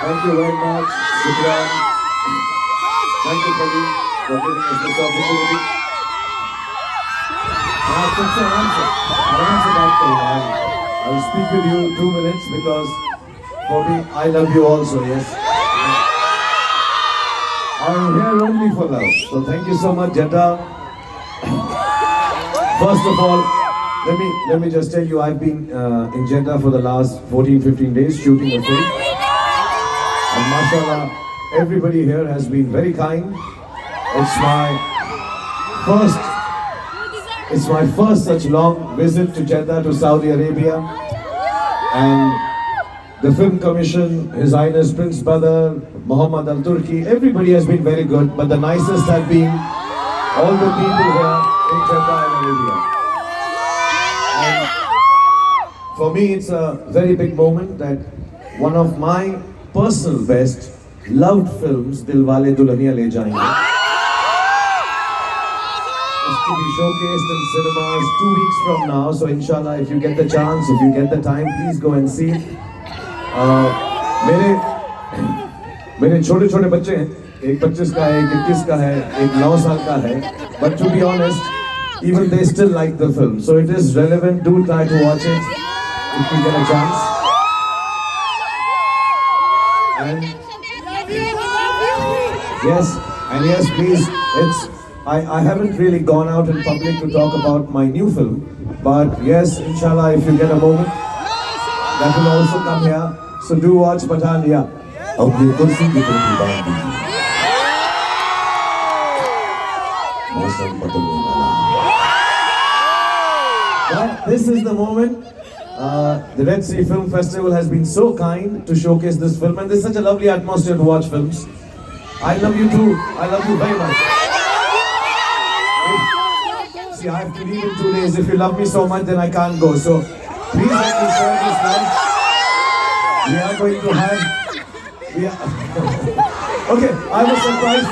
Thank you very much, Shukran. Thank you, Pradeep, for giving us this opportunity. I will speak with you 2 minutes because for me, I love you also, yes. I am here only for love. So thank you so much, Jeddah. First of all, let me just tell you, I've been in Jeddah for the last 14-15 days shooting a film. And mashallah, everybody here has been very kind. It's my first such long visit to Jeddah, to Saudi Arabia. And the Film Commission, His Highness Prince Badr, Muhammad Al Turki, everybody has been very good, but the nicest have been all the people here in Jeddah and Arabia. And for me, it's a very big moment that one of my personal best loved films, Dilwale Dulhaniya Le Jayenge, is to be showcased in cinemas 2 weeks from now. So inshallah, if you get the chance, if you get the time, please go and see it. मेरे छोटे छोटे बच्चे हैं, एक 25 का है, एक 21 का है, एक 9 साल का है. But to be honest, even they still like the film. So it is relevant. Do try to watch it if you get a chance. And yes, please. I haven't really gone out in public to talk about my new film, but yes, inshallah, if you get a moment, that will also come here. So do watch Pathaan. Yeah. अपनी कुर्सी की टोपी बांध दीजिए, मौसम बदलने वाला है। But this is the moment. The Red Sea Film Festival has been so kind to showcase this film, and there's such a lovely atmosphere to watch films. I love you too. I love you very much. See, I have to leave in 2 days. If you love me so much, then I can't go. So please let me share this love. We are going to have. Okay, I was surprised.